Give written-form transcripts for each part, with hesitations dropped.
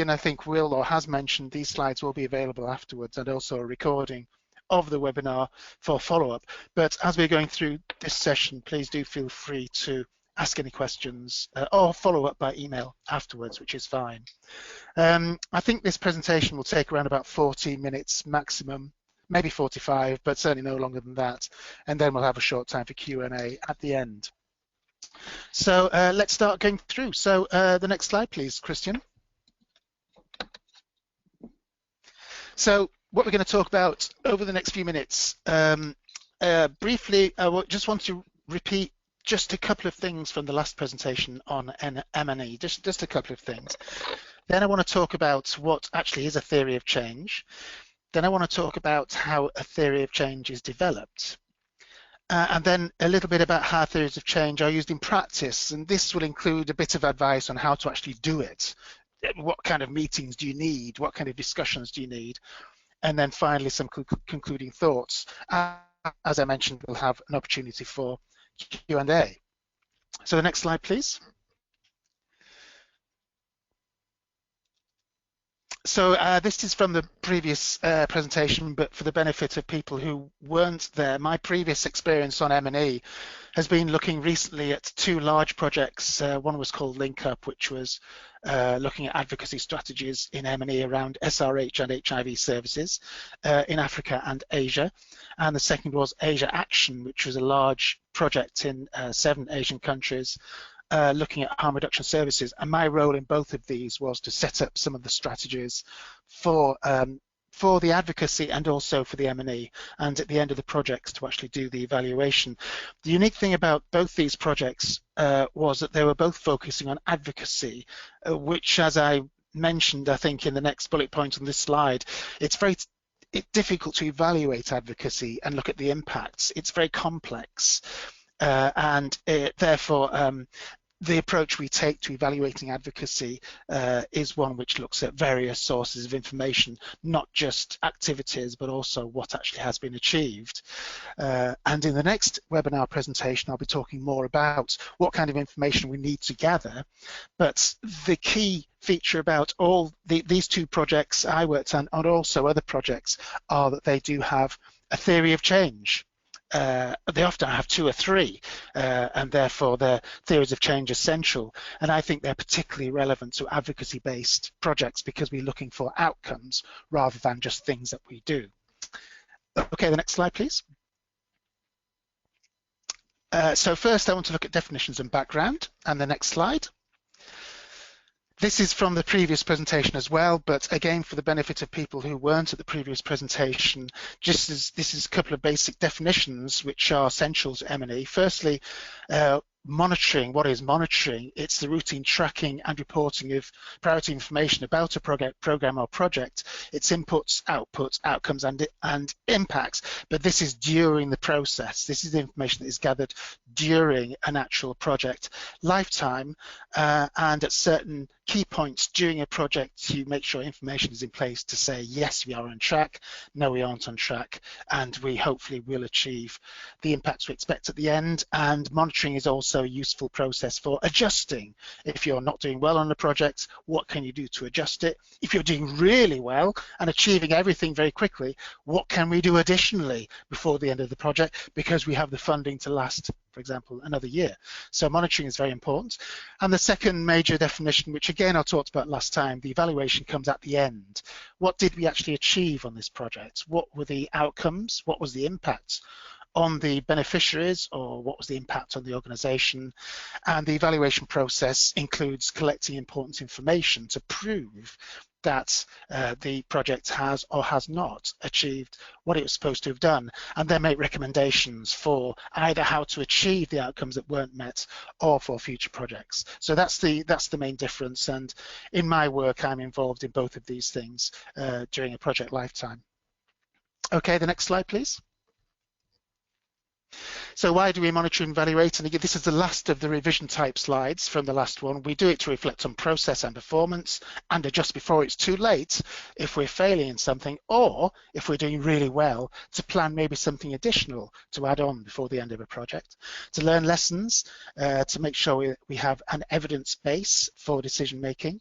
Christian, I think, will or has mentioned, these slides will be available afterwards, and also a recording of the webinar for follow-up. But as we're going through this session, please do feel free to ask any questions or follow up by email afterwards, which is fine. I think this presentation will take around about 40 minutes maximum, maybe 45, but certainly no longer than that. And then we'll have a short time for Q&A at the end. So let's start going through. So the next slide, please, Christian. So what we're going to talk about over the next few minutes, briefly, I just want to repeat just a couple of things from the last presentation on M&E, just a couple of things. Then I want to talk about what actually is a theory of change. Then I want to talk about how a theory of change is developed. And then a little bit about how theories of change are used in practice, and this will include a bit of advice on how to actually do it. What kind of meetings do you need? What kind of discussions do you need? And then finally, some concluding thoughts. As I mentioned, we'll have an opportunity for Q&A. So the next slide, please. So this is from the previous presentation, but for the benefit of people who weren't there, my previous experience on M&E has been looking recently at two large projects. One was called Link Up, which was looking at advocacy strategies in M&E around SRH and HIV services in Africa and Asia. And the second was Asia Action, which was a large project in 7 Asian countries, looking at harm reduction services, and my role in both of these was to set up some of the strategies for the advocacy and also for the M&E, and at the end of the projects to actually do the evaluation. The unique thing about both these projects was that they were both focusing on advocacy, which, as I mentioned, I think in the next bullet point on this slide, it's difficult to evaluate advocacy and look at the impacts. It's very complex. And therefore, the approach we take to evaluating advocacy is one which looks at various sources of information, not just activities, but also what actually has been achieved. And in the next webinar presentation, I'll be talking more about what kind of information we need to gather. But the key feature about all these two projects I worked on, and also other projects, are that they do have a theory of change. They often have 2 or 3, and therefore their theories of change are central. And I think they're particularly relevant to advocacy-based projects because we're looking for outcomes rather than just things that we do. Okay, the next slide, please. So first, I want to look at definitions and background, and the next slide. This is from the previous presentation as well, but again, for the benefit of people who weren't at the previous presentation, this is a couple of basic definitions which are essential to M&E. Firstly, monitoring. What is monitoring? It's the routine tracking and reporting of priority information about a program or project, its inputs, outputs, outcomes, and impacts. But this is during the process. This is the information that is gathered during an actual project lifetime, and at certain key points during a project, you make sure information is in place to say, yes, we are on track, no, we aren't on track, and we hopefully will achieve the impacts we expect at the end. And monitoring is also a useful process for adjusting. If you're not doing well on the project, what can you do to adjust it? If you're doing really well and achieving everything very quickly, what can we do additionally before the end of the project, because we have the funding to last, for example, another year. So monitoring is very important. And the second major definition, which again I talked about last time, the evaluation comes at the end. What did we actually achieve on this project? What were the outcomes? What was the impact on the beneficiaries, or what was the impact on the organization? And the evaluation process includes collecting important information to prove that the project has or has not achieved what it was supposed to have done, and then make recommendations for either how to achieve the outcomes that weren't met or for future projects. So that's the main difference, and in my work I'm involved in both of these things during a project lifetime. Okay, the next slide, please. So why do we monitor and evaluate? And again, this is the last of the revision type slides from the last one. We do it to reflect on process and performance and adjust before it's too late if we're failing in something, or if we're doing really well, to plan maybe something additional to add on before the end of a project, to learn lessons, to make sure we have an evidence base for decision making,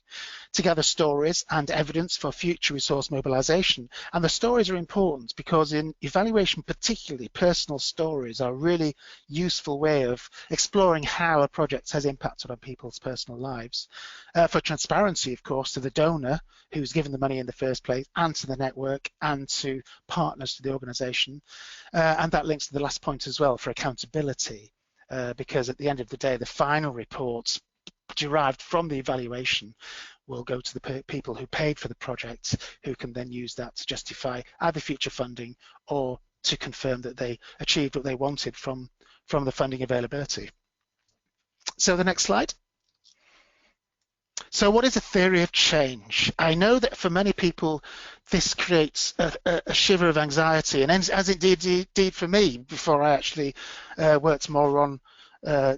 to gather stories and evidence for future resource mobilization. And the stories are important because in evaluation, particularly personal stories are a really useful way of exploring how a project has impacted on people's personal lives. For transparency, of course, to the donor who's given the money in the first place, and to the network, and to partners to the organization. And that links to the last point as well, for accountability, because at the end of the day, the final reports derived from the evaluation will go to the people who paid for the project, who can then use that to justify either future funding or to confirm that they achieved what they wanted from the funding availability. So the next slide. So what is a theory of change? I know that for many people, this creates a shiver of anxiety, and as it did for me before I actually worked more on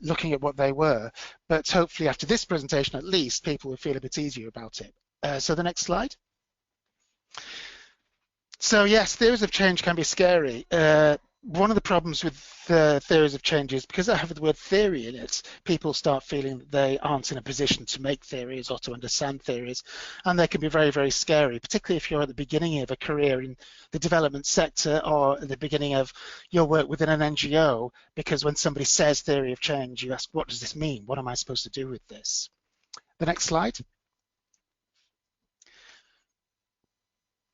looking at what they were. But hopefully after this presentation, at least, people will feel a bit easier about it. So the next slide. So yes, theories of change can be scary. One of the problems with theories of change is because they have the word theory in it, people start feeling that they aren't in a position to make theories or to understand theories, and they can be very, very scary, particularly if you're at the beginning of a career in the development sector or at the beginning of your work within an NGO, because when somebody says theory of change, you ask, what does this mean? What am I supposed to do with this? The next slide.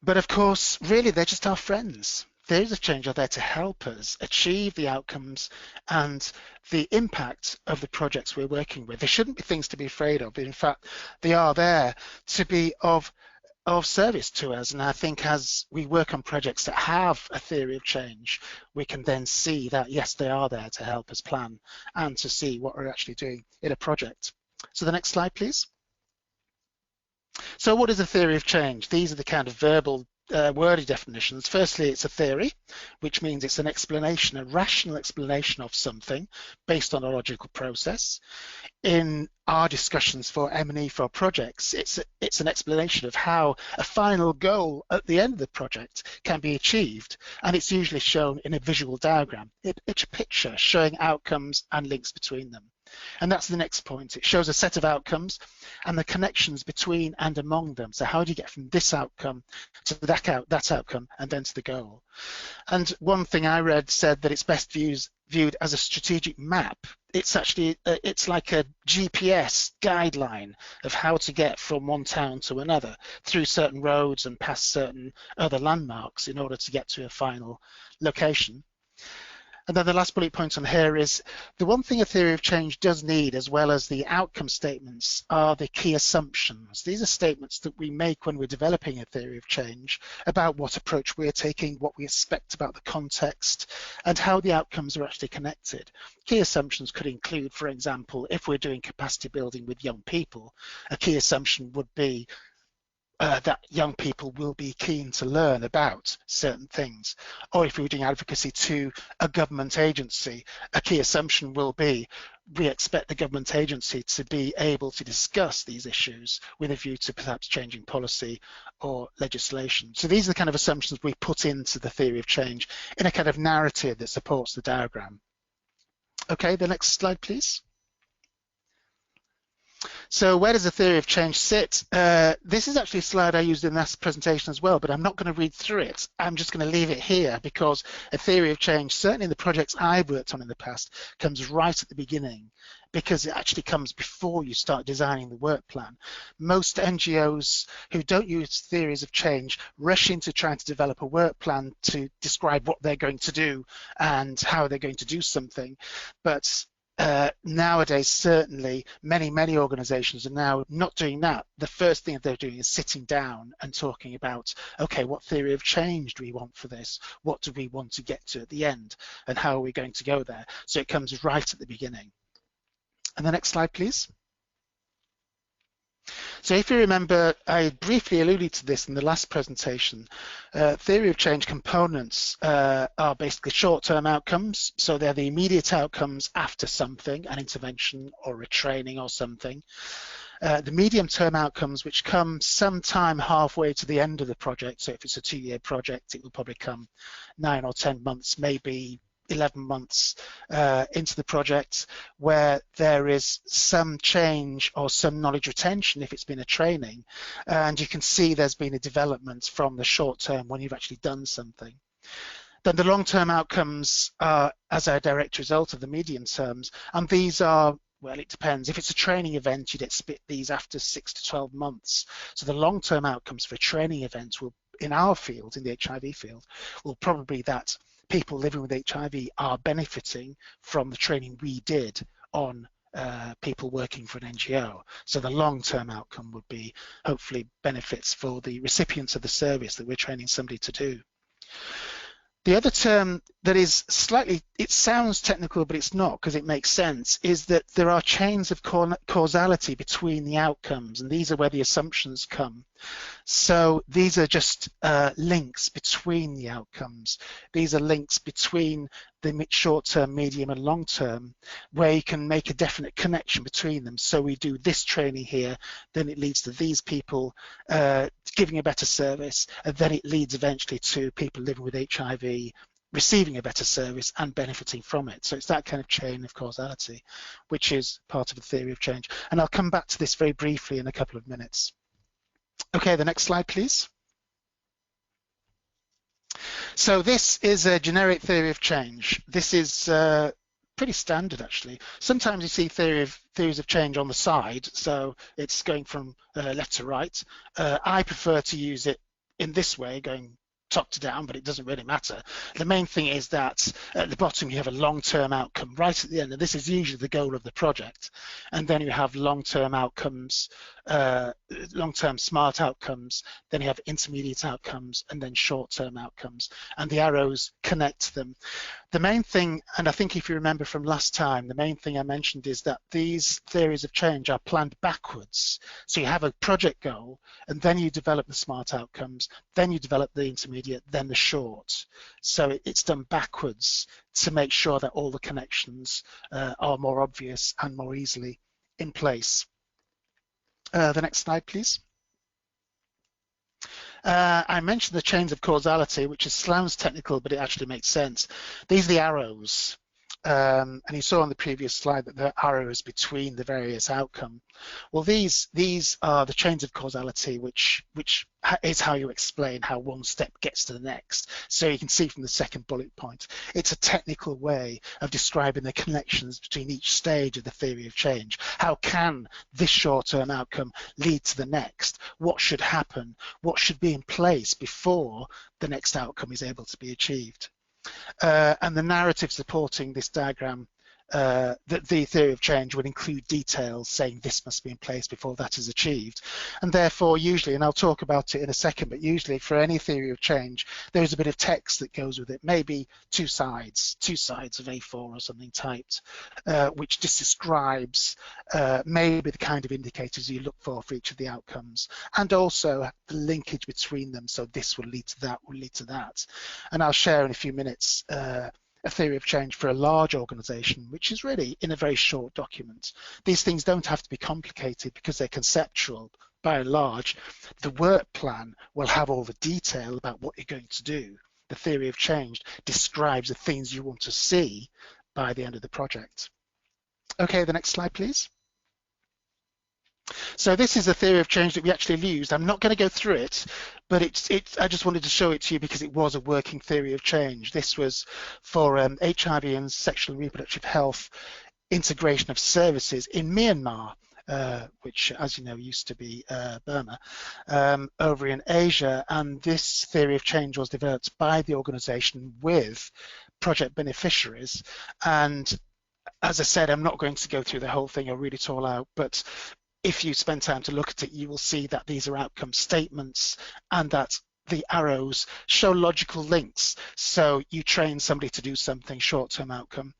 But of course, really, they're just our friends. Theories of change are there to help us achieve the outcomes and the impact of the projects we're working with. They shouldn't be things to be afraid of. In fact, they are there to be of service to us. And I think as we work on projects that have a theory of change, we can then see that, yes, they are there to help us plan and to see what we're actually doing in a project. So the next slide, please. So what is a theory of change? These are the kind of verbal wordy definitions. Firstly, it's a theory, which means it's an explanation, a rational explanation of something based on a logical process. In our discussions for M&E for projects, it's an explanation of how a final goal at the end of the project can be achieved, and it's usually shown in a visual diagram. It's a picture showing outcomes and links between them. And that's the next point. It shows a set of outcomes and the connections between and among them. So how do you get from this outcome to that outcome and then to the goal? And one thing I read said that it's best viewed as a strategic map. It's actually, it's like a GPS guideline of how to get from one town to another through certain roads and past certain other landmarks in order to get to a final location. And then the last bullet point on here is the one thing a theory of change does need, as well as the outcome statements, are the key assumptions. These are statements that we make when we're developing a theory of change about what approach we're taking, what we expect about the context, and how the outcomes are actually connected. Key assumptions could include, for example, if we're doing capacity building with young people, a key assumption would be that young people will be keen to learn about certain things. Or if we're doing advocacy to a government agency, a key assumption will be we expect the government agency to be able to discuss these issues with a view to perhaps changing policy or legislation. So these are the kind of assumptions we put into the theory of change in a kind of narrative that supports the diagram. Okay, the next slide, please. So where does the theory of change sit? This is actually a slide I used in this presentation as well, but I'm not going to read through it. I'm just going to leave it here because a theory of change, certainly in the projects I've worked on in the past, comes right at the beginning because it actually comes before you start designing the work plan. Most NGOs who don't use theories of change rush into trying to develop a work plan to describe what they're going to do and how they're going to do something. But nowadays, certainly, many organizations are now not doing that. The first thing that they're doing is sitting down and talking about, okay, what theory of change do we want for this? What do we want to get to at the end? And how are we going to go there? So it comes right at the beginning. And the next slide, please. So if you remember, I briefly alluded to this in the last presentation. Theory of change components are basically short-term outcomes. So they're the immediate outcomes after something, an intervention or a training or something. The medium-term outcomes, which come sometime halfway to the end of the project. So if it's a 2-year project, it will probably come 9 or 10 months, maybe 11 months into the project, where there is some change or some knowledge retention if it's been a training, and you can see there's been a development from the short term when you've actually done something. Then the long-term outcomes are as a direct result of the medium terms, and these are, well, it depends. If it's a training event, you'd expect these after 6 to 12 months. So the long-term outcomes for a training event will, in our field, in the HIV field, will probably be that people living with HIV are benefiting from the training we did on people working for an NGO. So the long-term outcome would be hopefully benefits for the recipients of the service that we're training somebody to do. The other term that is slightly, it sounds technical, but it's not because it makes sense, is that there are chains of causality between the outcomes, and these are where the assumptions come. So these are just links between the outcomes. These are links between the short-term, medium, and long-term, where you can make a definite connection between them. So we do this training here, then it leads to these people giving a better service, and then it leads eventually to people living with HIV receiving a better service and benefiting from it. So it's that kind of chain of causality, which is part of the theory of change. And I'll come back to this very briefly in a couple of minutes. Okay, the next slide, please. So this is a generic theory of change. This is pretty standard, actually. Sometimes you see theories of change on the side, so it's going from left to right. I prefer to use it in this way, going top to down, but it doesn't really matter. The main thing is that at the bottom you have a long-term outcome right at the end, and this is usually the goal of the project. And then you have long-term outcomes, long-term smart outcomes, then you have intermediate outcomes, and then short-term outcomes, and the arrows connect them. The main thing, and I think if you remember from last time, the main thing I mentioned is that these theories of change are planned backwards. So you have a project goal, and then you develop the smart outcomes, then you develop the intermediate, then the short. So it's done backwards to make sure that all the connections are more obvious and more easily in place. The next slide, please. I mentioned the chains of causality, which sounds technical, but it actually makes sense. These are the arrows. And you saw on the previous slide that there are arrows between the various outcomes. Well, these are the chains of causality, which is how you explain how one step gets to the next. So you can see from the second bullet point, it's a technical way of describing the connections between each stage of the theory of change. How can this short-term outcome lead to the next? What should happen? What should be in place before the next outcome is able to be achieved? And the narrative supporting this diagram, that the theory of change would include details saying this must be in place before that is achieved. And therefore, usually, and I'll talk about it in a second, but usually for any theory of change, there's a bit of text that goes with it, maybe two sides of A4 or something typed, which just describes maybe the kind of indicators you look for each of the outcomes, and also the linkage between them. So this will lead to that, will lead to that. And I'll share in a few minutes a theory of change for a large organization, which is really in a very short document. These things don't have to be complicated because they're conceptual. By and large, the work plan will have all the detail about what you're going to do. The theory of change describes the things you want to see by the end of the project. Okay, the next slide, please. So this is a theory of change that we actually used. I'm not going to go through it, but I just wanted to show it to you because it was a working theory of change. This was for HIV and sexual and reproductive health integration of services in Myanmar, which, as you know, used to be Burma, over in Asia. And this theory of change was developed by the organization with project beneficiaries. And as I said, I'm not going to go through the whole thing or read it all out, but if you spend time to look at it, you will see that these are outcome statements and that the arrows show logical links. So you train somebody to do something, short-term outcome,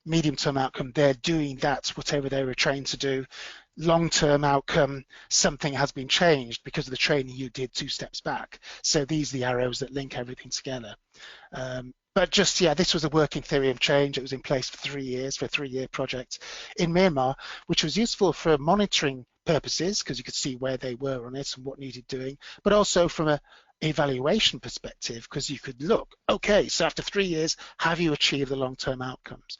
medium-term outcome, they're doing that, whatever they were trained to do. long-term outcome, something has been changed because of the training you did 2 steps back. So these are the arrows that link everything together. But just, yeah, this was a working theory of change. It was in place for 3 years, for a 3-year project in Myanmar, which was useful for monitoring purposes because you could see where they were on it and what needed doing, but also from a evaluation perspective because you could look, okay, so after 3 years, have you achieved the long-term outcomes?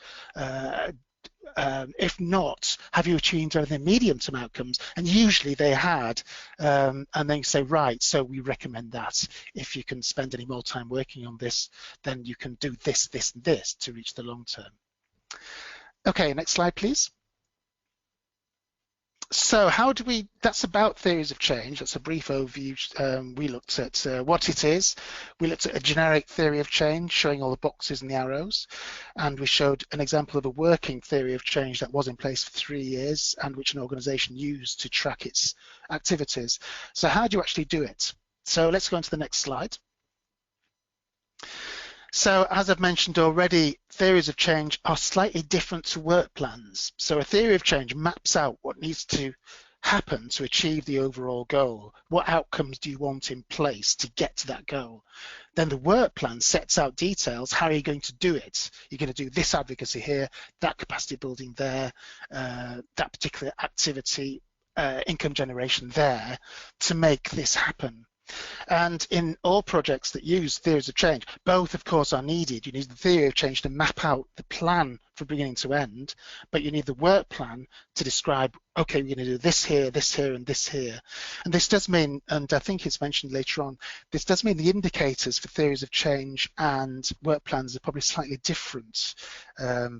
If not, have you achieved the medium-term outcomes? And usually they had, and then you say, right, so we recommend that. If you can spend any more time working on this, then you can do this, this, and this to reach the long term. Okay, next slide, please. So how do we, that's about theories of change. That's a brief overview. We looked at what it is. We looked at a generic theory of change, showing all the boxes and the arrows. And we showed an example of a working theory of change that was in place for 3 years and which an organization used to track its activities. So how do you actually do it? So let's go on to the next slide. So as I've mentioned already, theories of change are slightly different to work plans. So a theory of change maps out what needs to happen to achieve the overall goal. What outcomes do you want in place to get to that goal? Then the work plan sets out details. How are you going to do it? You're going to do this advocacy here, that capacity building there, that particular activity, income generation there to make this happen. And in all projects that use theories of change, both of course are needed. You need the theory of change to map out the plan from beginning to end, but you need the work plan to describe, okay, we're going to do this here, and this here. And this does mean, and I think it's mentioned later on, this does mean the indicators for theories of change and work plans are probably slightly different,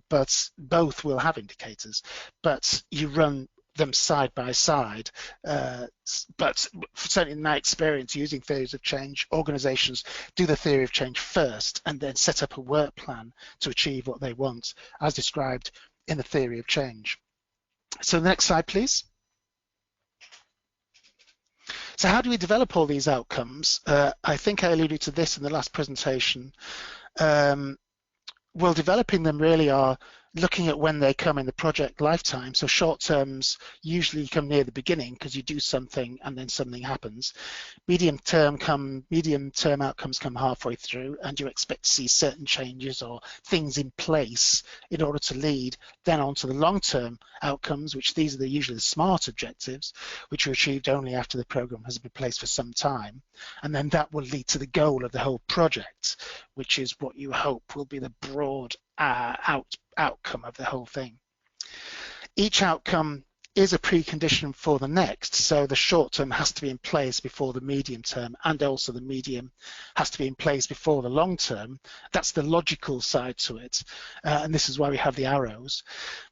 but both will have indicators, but you run them side by side, but certainly in my experience using theories of change, organizations do the theory of change first and then set up a work plan to achieve what they want, as described in the theory of change. So the next slide, please. So how do we develop all these outcomes? I think I alluded to this in the last presentation. Well, developing them really are looking at when they come in the project lifetime. So short terms usually come near the beginning because you do something and then something happens. Medium term outcomes come halfway through and you expect to see certain changes or things in place in order to lead then on to the long term outcomes, which these are usually the SMART objectives, which are achieved only after the program has been in place for some time. And then that will lead to the goal of the whole project, which is what you hope will be the broad outcome of the whole thing. Each outcome is a precondition for the next, so the short term has to be in place before the medium term, and also the medium has to be in place before the long term. That's the logical side to it, and this is why we have the arrows.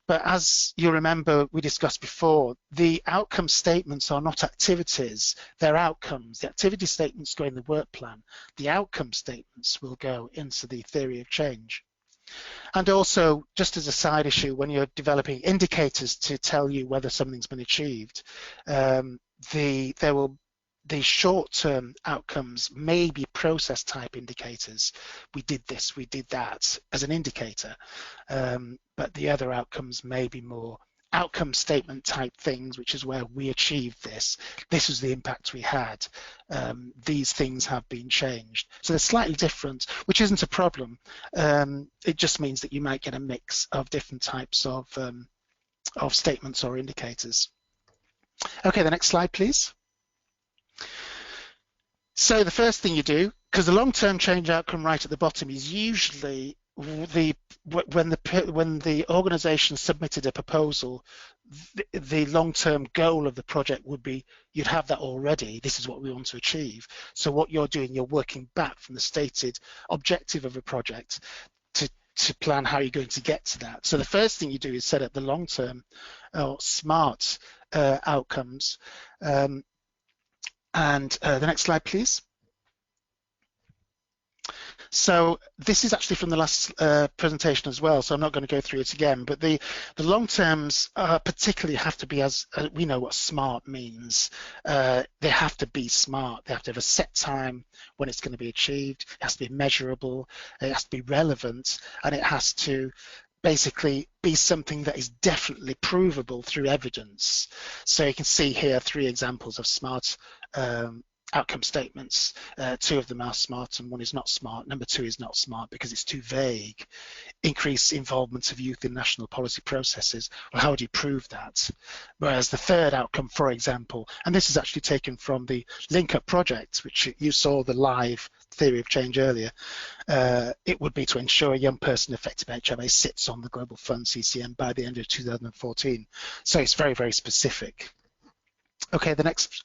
But as you remember, we discussed before, the outcome statements are not activities, they're outcomes. The activity statements go in the work plan. The outcome statements will go into the theory of change. And also, just as a side issue, when you're developing indicators to tell you whether something's been achieved, the short-term outcomes may be process type indicators. We did this, we did that as an indicator, but the other outcomes may be more outcome statement type things, which is where we achieved this. This was the impact we had. These things have been changed. So they're slightly different, which isn't a problem. It just means that you might get a mix of different types of statements or indicators. Okay, the next slide, please. So the first thing you do, because the long-term change outcome right at the bottom is usually when the organization submitted a proposal, the long-term goal of the project would be, you'd have that already. This is what we want to achieve. So what you're doing, you're working back from the stated objective of a project to plan how you're going to get to that. So the first thing you do is set up the long-term or SMART outcomes. And the next slide, please. So this is actually from the last presentation as well, so I'm not going to go through it again, but the long terms particularly have to be, as we know what SMART means. They have to be SMART. They have to have a set time when it's going to be achieved. It has to be measurable. It has to be relevant, and it has to basically be something that is definitely provable through evidence. So you can see here 3 examples of SMART outcome statements. 2 of them are SMART and 1 is not SMART. Number 2 is not SMART because it's too vague. Increase involvement of youth in national policy processes. Well, how do you prove that? Whereas the 3rd outcome, for example, and this is actually taken from the Link Up project, which you saw the live theory of change earlier, it would be to ensure a young person affected by HIV sits on the Global Fund CCM by the end of 2014. So it's very, very specific. Okay, the next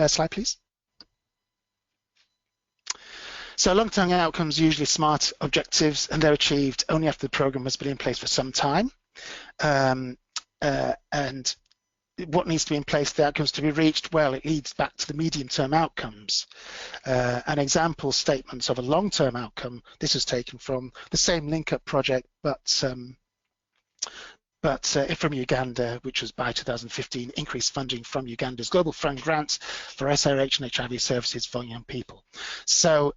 slide, please. So long-term outcomes are usually SMART objectives, and they're achieved only after the program has been in place for some time. And what needs to be in place for the outcomes to be reached? Well, it leads back to the medium-term outcomes. An example statements of a long-term outcome. This was taken from the same Link Up project, but from Uganda, which was by 2015, increased funding from Uganda's Global Fund grants for SRH and HIV services for young people. So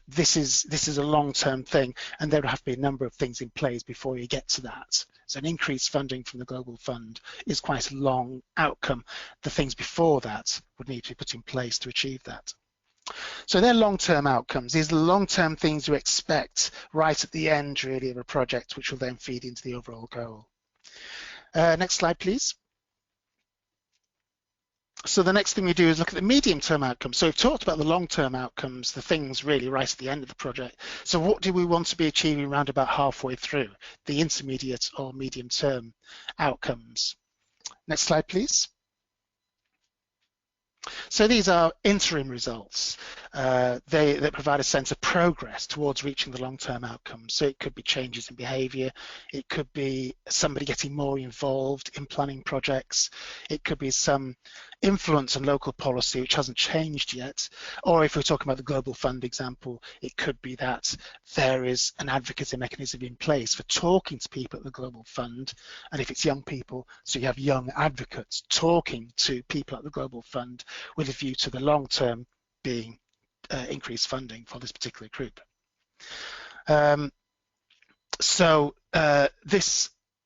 this is a long-term thing, and there would have to be a number of things in place before you get to that. So an increased funding from the Global Fund is quite a long outcome. The things before that would need to be put in place to achieve that. So they're long-term outcomes. These are long-term things you expect right at the end, really, of a project, which will then feed into the overall goal. Next slide, please. So the next thing we do is look at the medium-term outcomes. So we've talked about the long-term outcomes, the things really right at the end of the project. So what do we want to be achieving around about halfway through, the intermediate or medium-term outcomes? Next slide, please. So these are interim results. They provide a sense of progress towards reaching the long-term outcomes. So it could be changes in behaviour, it could be somebody getting more involved in planning projects, it could be some influence on local policy which hasn't changed yet, or if we're talking about the Global Fund example, it could be that there is an advocacy mechanism in place for talking to people at the Global Fund, and if it's young people, so you have young advocates talking to people at the Global Fund with a view to the long term being increased funding for this particular group.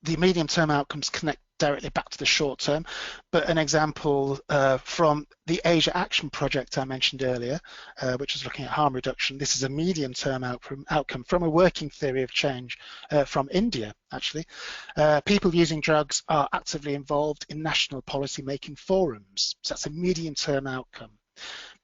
The medium term outcomes connect directly back to the short term, but an example from the Asia Action Project I mentioned earlier, which was looking at harm reduction. This is a medium term outcome from a working theory of change from India, actually. People using drugs are actively involved in national policy making forums. So that's a medium term outcome.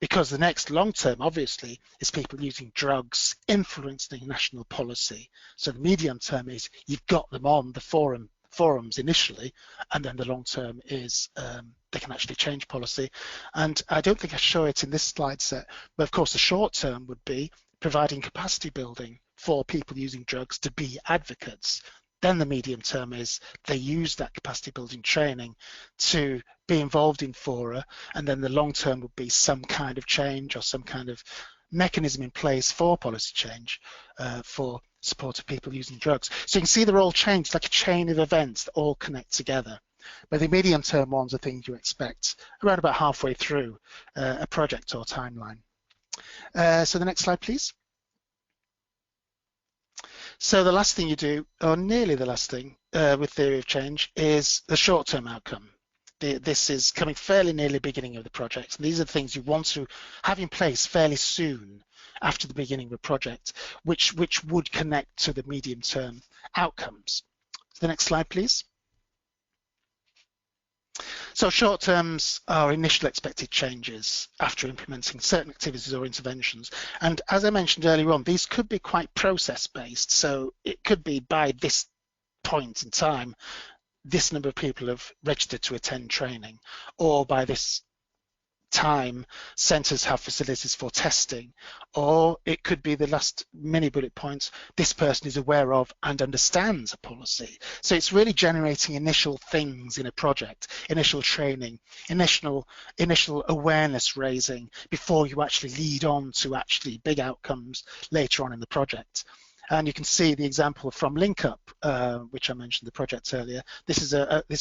Because the next long term, obviously, is people using drugs influencing national policy. So the medium term is you've got them on the forums initially, and then the long term is they can actually change policy. And I don't think I show it in this slide set, but of course the short term would be providing capacity building for people using drugs to be advocates. Then the medium term is they use that capacity building training to be involved in fora, and then the long term would be some kind of change or some kind of mechanism in place for policy change for support of people using drugs. So you can see they're all changed, like a chain of events that all connect together. But the medium term ones are things you expect around about halfway through a project or timeline. So the next slide, please. So the last thing you do, or nearly the last thing with theory of change, is the short-term outcome. This is coming fairly near the beginning of the project. And these are the things you want to have in place fairly soon after the beginning of a project, which would connect to the medium-term outcomes. So the next slide, please. So short terms are initial expected changes after implementing certain activities or interventions. And as I mentioned earlier on, these could be quite process-based. So it could be by this point in time, this number of people have registered to attend training, or by this time centres have facilities for testing, or it could be the last mini bullet points, this person is aware of and understands a policy. So it's really generating initial things in a project, initial training, initial awareness raising before you actually lead on to actually big outcomes later on in the project. And you can see the example from Link Up, which I mentioned the project earlier. This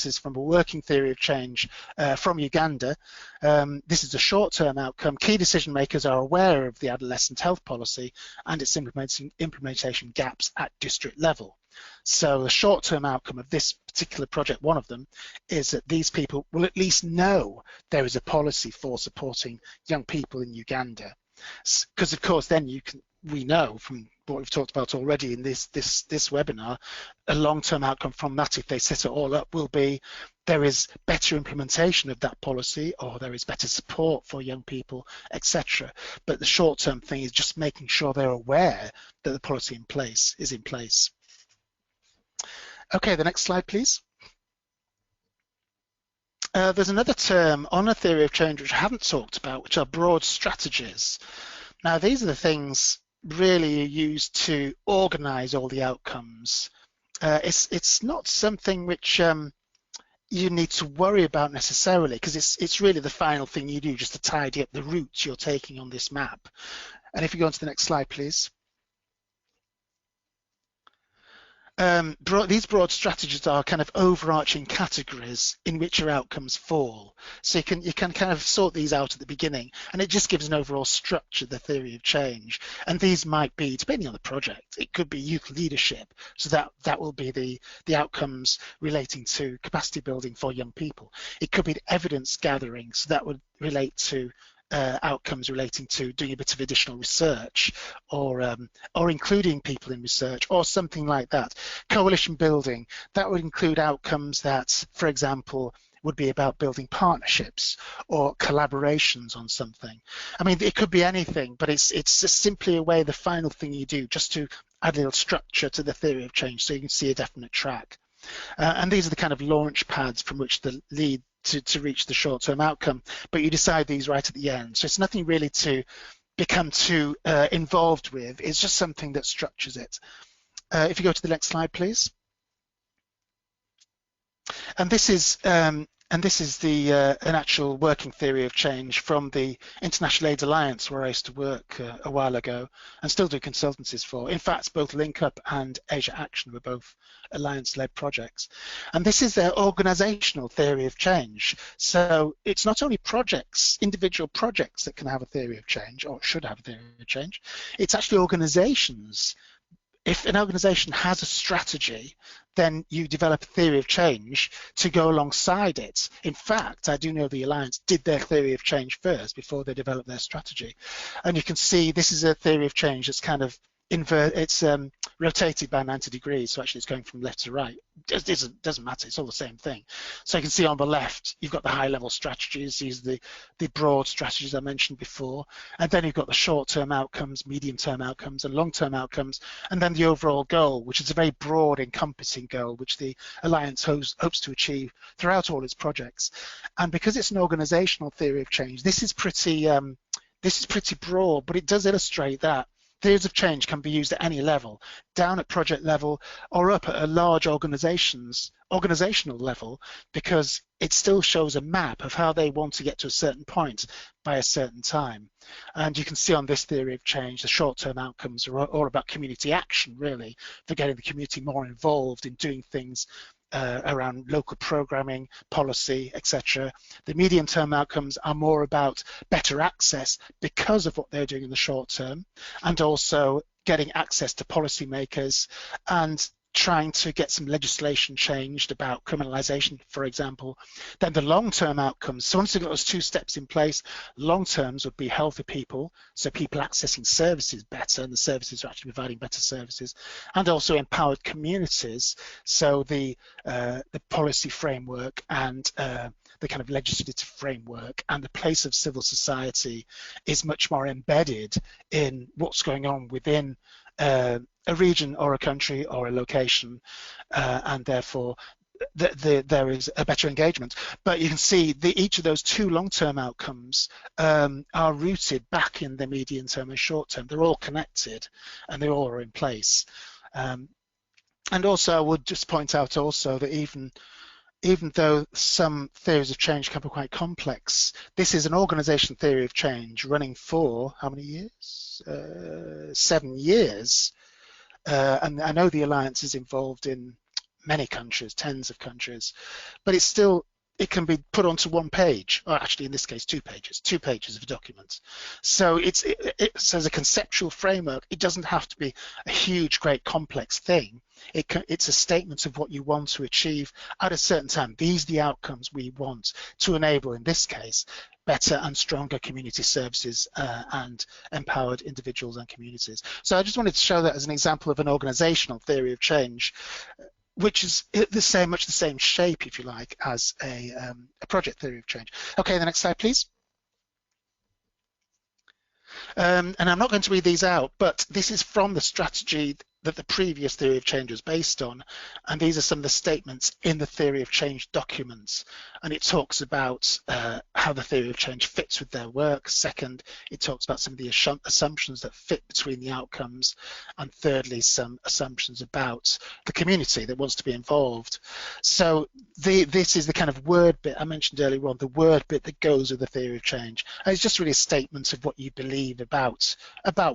is from a working theory of change from Uganda. This is a short-term outcome. Key decision makers are aware of the adolescent health policy and its implementation gaps at district level. So the short-term outcome of this particular project, one of them, is that these people will at least know there is a policy for supporting young people in Uganda. Because of course then we know from what we've talked about already in this webinar, a long-term outcome from that, if they set it all up, will be there is better implementation of that policy, or there is better support for young people, etc. But the short-term thing is just making sure they're aware that the policy is in place. Okay, the next slide, please. There's another term on a theory of change which I haven't talked about, which are broad strategies. Now, these are the things really used to organize all the outcomes. It's not something which you need to worry about necessarily, because it's really the final thing you do just to tidy up the routes you're taking on this map. And if you go on to the next slide, please. These broad strategies are kind of overarching categories in which your outcomes fall. So you can kind of sort these out at the beginning, and it just gives an overall structure, the theory of change. And these might be, depending on the project, it could be youth leadership. So that will be the outcomes relating to capacity building for young people. It could be evidence gathering, so that would relate to outcomes relating to doing a bit of additional research, or including people in research, or something like that. Coalition building, that would include outcomes that, for example, would be about building partnerships or collaborations on something. I mean, it could be anything, but it's just simply a way, the final thing you do, just to add a little structure to the theory of change so you can see a definite track. And these are the kind of launch pads from which the lead to reach the short-term outcome, but you decide these right at the end. So it's nothing really to become too involved with. It's just something that structures it. If you go to the next slide, please. And this is an actual working theory of change from the International AIDS Alliance, where I used to work a while ago and still do consultancies for. In fact, both Link Up and Asia Action were both Alliance-led projects. And this is their organizational theory of change. So it's not only projects, individual projects that can have a theory of change, or should have a theory of change, it's actually organizations. If an organization has a strategy, then you develop a theory of change to go alongside it. In fact, I do know the Alliance did their theory of change first before they developed their strategy. And you can see this is a theory of change that's kind of rotated by 90 degrees, so actually it's going from left to right. It doesn't matter, it's all the same thing. So you can see on the left, you've got the high-level strategies, these are the broad strategies I mentioned before, and then you've got the short-term outcomes, medium-term outcomes, and long-term outcomes, and then the overall goal, which is a very broad, encompassing goal, which the Alliance hopes to achieve throughout all its projects. And because it's an organizational theory of change, this is pretty broad, but it does illustrate that theories of change can be used at any level, down at project level or up at a large organizational level, because it still shows a map of how they want to get to a certain point by a certain time. And you can see on this theory of change, the short-term outcomes are all about community action, really, for getting the community more involved in doing things around local programming, policy, etc. The medium-term outcomes are more about better access because of what they're doing in the short term, and also getting access to policymakers and trying to get some legislation changed about criminalization, for example. Then the long-term outcomes, so once you've got those two steps in place, long terms would be healthy people, so people accessing services better, and the services are actually providing better services, and also empowered communities, so the policy framework and the kind of legislative framework and the place of civil society is much more embedded in what's going on within a region or a country or a location, and therefore there is a better engagement. But you can see each of those two long-term outcomes are rooted back in the medium-term and short-term. They're all connected and they all are in place. And also I would just point out also that even though some theories of change can be quite complex, this is an organization theory of change running for how many years? 7 years. And I know the Alliance is involved in many countries, tens of countries, but it's still it can be put onto one page, or actually in this case 2 pages of a document. So it's as a conceptual framework, it doesn't have to be a huge, great, complex thing. It's a statement of what you want to achieve at a certain time. These are the outcomes we want to enable, in this case, better and stronger community services and empowered individuals and communities. So I just wanted to show that as an example of an organizational theory of change, which is much the same shape, if you like, as a project theory of change. Okay, the next slide, please. And I'm not going to read these out, but this is from the strategy that the previous theory of change was based on, and these are some of the statements in the theory of change documents, and it talks about how the theory of change fits with their work. Second, it talks about some of the assumptions that fit between the outcomes, and thirdly, some assumptions about the community that wants to be involved. So this is the kind of word bit I mentioned earlier on, the word bit that goes with the theory of change, and it's just really a statement of what you believe about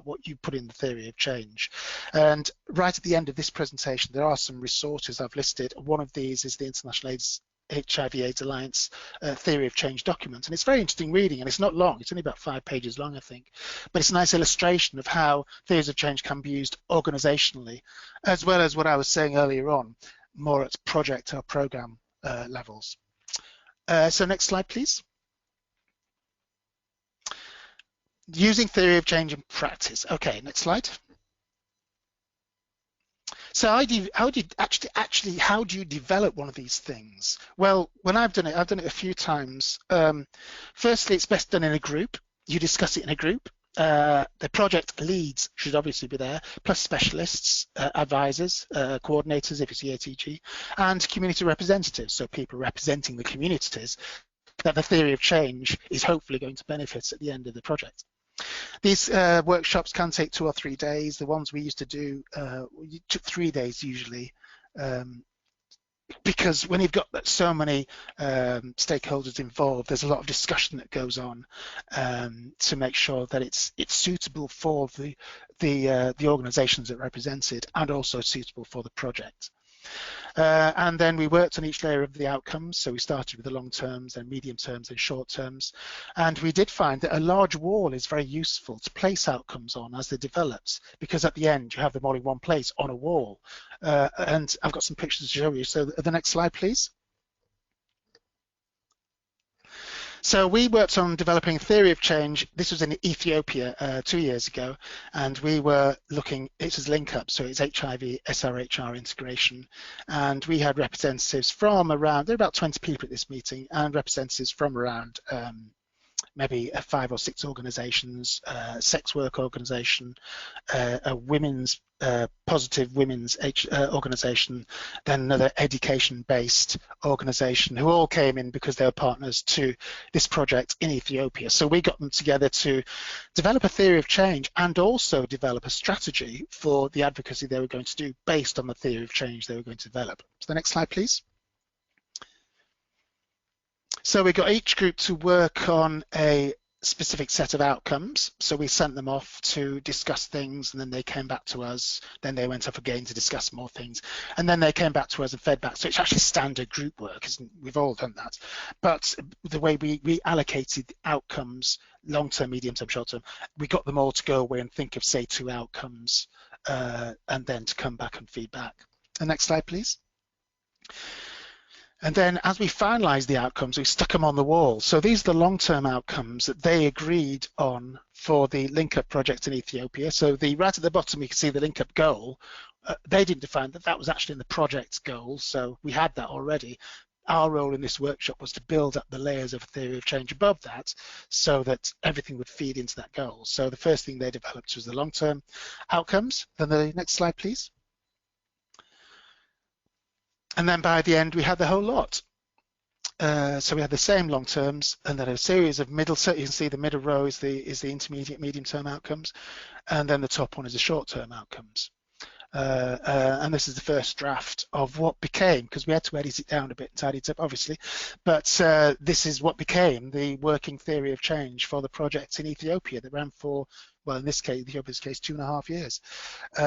what you put in the theory of change. And right at the end of this presentation, there are some resources I've listed. One of these is the International HIV/AIDS Alliance theory of change document, and it's very interesting reading, and it's not long. It's only about 5 pages long, I think, but it's a nice illustration of how theories of change can be used organizationally, as well as what I was saying earlier on, more at project or program levels. So next slide, please. Using theory of change in practice. Okay, next slide. So how do you develop one of these things? Well, when I've done it a few times. Firstly, it's best done in a group. You discuss it in a group. The project leads should obviously be there, plus specialists, advisors, coordinators if it's EATG, and community representatives, so people representing the communities that the theory of change is hopefully going to benefit at the end of the project. These workshops can take 2 or 3 days. The ones we used to do took 3 days usually, because when you've got so many stakeholders involved, there's a lot of discussion that goes on to make sure that it's suitable for the organisations that represent it, and also suitable for the project. And then we worked on each layer of the outcomes. So we started with the long terms, then medium terms, and short terms. And we did find that a large wall is very useful to place outcomes on as they're developed, because at the end you have them all in one place on a wall. And I've got some pictures to show you. So the next slide, please. So we worked on developing theory of change. This was in Ethiopia 2 years ago, and we were looking, it was link up, so it's HIV, SRHR integration, and we had representatives from around, there were about 20 people at this meeting, and representatives from around maybe 5 or 6 organisations, sex work organisation, a women's positive women's organisation, then another education-based organisation, who all came in because they were partners to this project in Ethiopia. So we got them together to develop a theory of change and also develop a strategy for the advocacy they were going to do based on the theory of change they were going to develop. So the next slide, please. So we got each group to work on a specific set of outcomes. So we sent them off to discuss things, and then they came back to us. Then they went off again to discuss more things, and then they came back to us and fed back. So it's actually standard group work, isn't? We've all done that. But the way we allocated the outcomes, long-term, medium-term, short-term, we got them all to go away and think of, say, 2 outcomes, and then to come back and feedback. The next slide, please. And then as we finalised the outcomes, we stuck them on the wall. So these are the long-term outcomes that they agreed on for the link-up project in Ethiopia. So right at the bottom, you can see the link-up goal. They didn't define that. That was actually in the project's goal. So we had that already. Our role in this workshop was to build up the layers of theory of change above that so that everything would feed into that goal. So the first thing they developed was the long-term outcomes. Then the next slide, please. And then by the end, we had the whole lot. So we had the same long terms, and then a series of middle. So you can see the middle row is the intermediate, medium term outcomes, and then the top one is the short term outcomes. and this is the first draft of what became, because we had to edit it down a bit and tidy it up, obviously, but this is what became the working theory of change for the project in Ethiopia that ran for, well, in this case, Ethiopia's case, 2.5 years,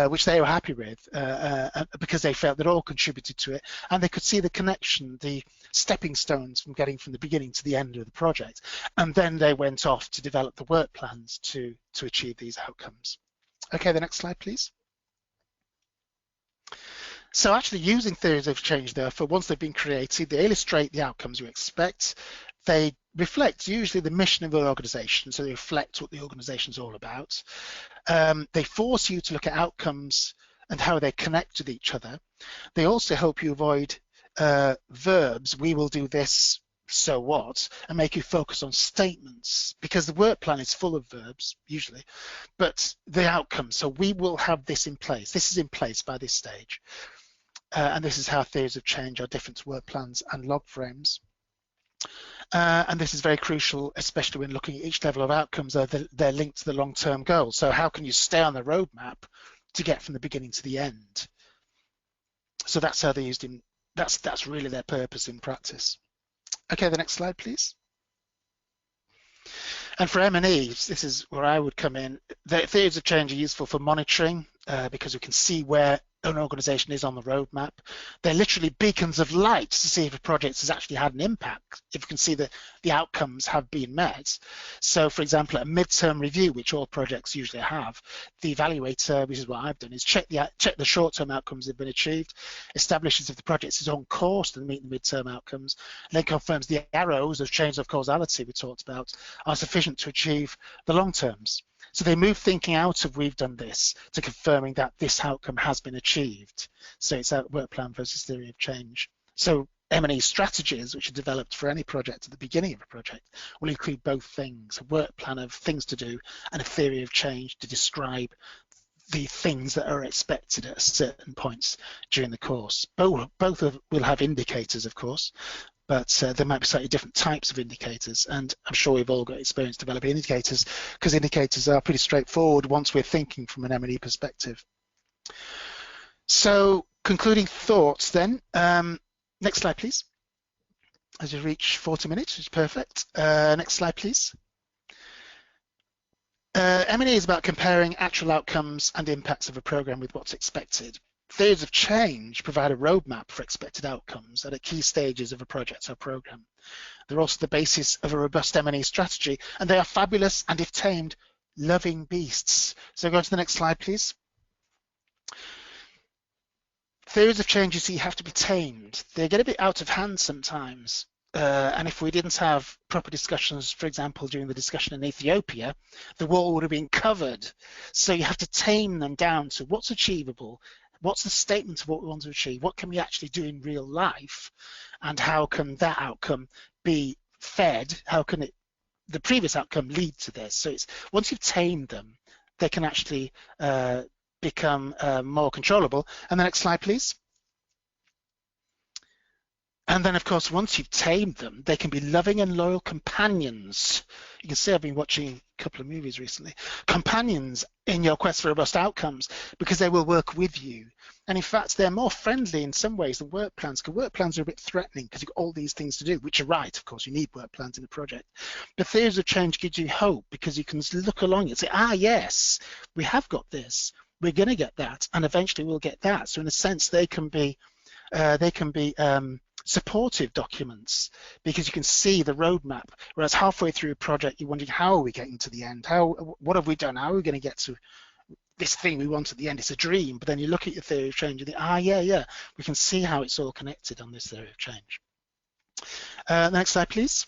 which they were happy with because they felt that all contributed to it, and they could see the connection, the stepping stones from getting from the beginning to the end of the project, and then they went off to develop the work plans to achieve these outcomes. Okay, the next slide, please. So actually using theories of change, therefore, once they've been created, they illustrate the outcomes you expect. They reflect usually the mission of the organization, so they reflect what the organization is all about. They force you to look at outcomes and how they connect with each other. They also help you avoid verbs, we will do this, so what, and make you focus on statements, because the work plan is full of verbs, usually, but the outcomes, so we will have this in place. This is in place by this stage. And this is how theories of change are different to work plans and log frames. And this is very crucial, especially when looking at each level of outcomes, they're linked to the long-term goal. So how can you stay on the roadmap to get from the beginning to the end? So that's how they're used in, that's really their purpose in practice. Okay, the next slide, please. And for M&E, this is where I would come in. The theories of change are useful for monitoring because we can see where an organization is on the roadmap. They're literally beacons of light to see if a project has actually had an impact, if you can see that the outcomes have been met. So for example, a midterm review, which all projects usually have, the evaluator, which is what I've done, is check the short-term outcomes that have been achieved, establishes if the project is on course to meet the midterm outcomes, and then confirms the arrows of change of causality we talked about are sufficient to achieve the long terms. So they move thinking out of we've done this to confirming that this outcome has been achieved. So it's a work plan versus theory of change. So M&E strategies, which are developed for any project at the beginning of a project, will include both things, a work plan of things to do and a theory of change to describe the things that are expected at certain points during the course. Both will have indicators, of course, but there might be slightly different types of indicators, and I'm sure we've all got experience developing indicators, because indicators are pretty straightforward once we're thinking from an M&E perspective. So concluding thoughts then, next slide please. As you reach 40 minutes, which is perfect. Next slide please. M&E is about comparing actual outcomes and impacts of a program with what's expected. Theories of change provide a roadmap for expected outcomes at key stages of a project or program. They're also the basis of a robust M&E strategy, and they are fabulous and, if tamed, loving beasts. So go to the next slide, please. Theories of change, you see, have to be tamed. They get a bit out of hand sometimes. And if we didn't have proper discussions, for example, during the discussion in Ethiopia, the wall would have been covered. So you have to tame them down to what's achievable, what's the statement of what we want to achieve, what can we actually do in real life, and how can that outcome be fed, how can the previous outcome lead to this. So it's once you've tamed them, they can actually become more controllable. And the next slide, please. And then, of course, once you've tamed them, they can be loving and loyal companions. You can see I've been watching a couple of movies recently. Companions in your quest for robust outcomes, because they will work with you. And in fact, they're more friendly in some ways than work plans, because work plans are a bit threatening because you've got all these things to do, which are right, of course, you need work plans in a project. But theories of change gives you hope, because you can look along and say, ah, yes, we have got this, we're going to get that, and eventually we'll get that. So in a sense, they can be supportive documents, because you can see the roadmap, whereas halfway through a project you're wondering, how are we getting to the end, what have we done, how are we going to get to this thing we want at the end? It's a dream. But then you look at your theory of change and think, ah, yeah, we can see how it's all connected on this theory of change. Next slide, please.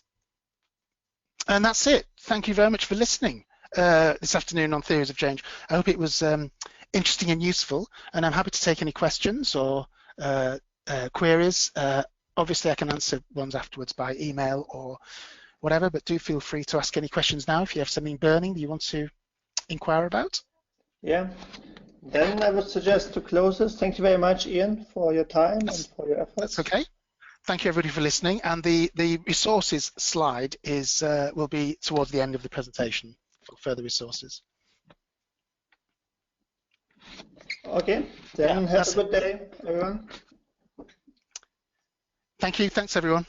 And that's it. Thank you very much for listening this afternoon on theories of change. I hope it was interesting and useful, and I'm happy to take any questions or queries. Obviously, I can answer ones afterwards by email or whatever, but do feel free to ask any questions now if you have something burning that you want to inquire about. Yeah, then I would suggest to close this. Thank you very much, Ian, for your time and for your efforts. That's okay. Thank you, everybody, for listening. And the resources slide will be towards the end of the presentation for further resources. Okay, then have a good day, everyone. Thank you. Thanks, everyone.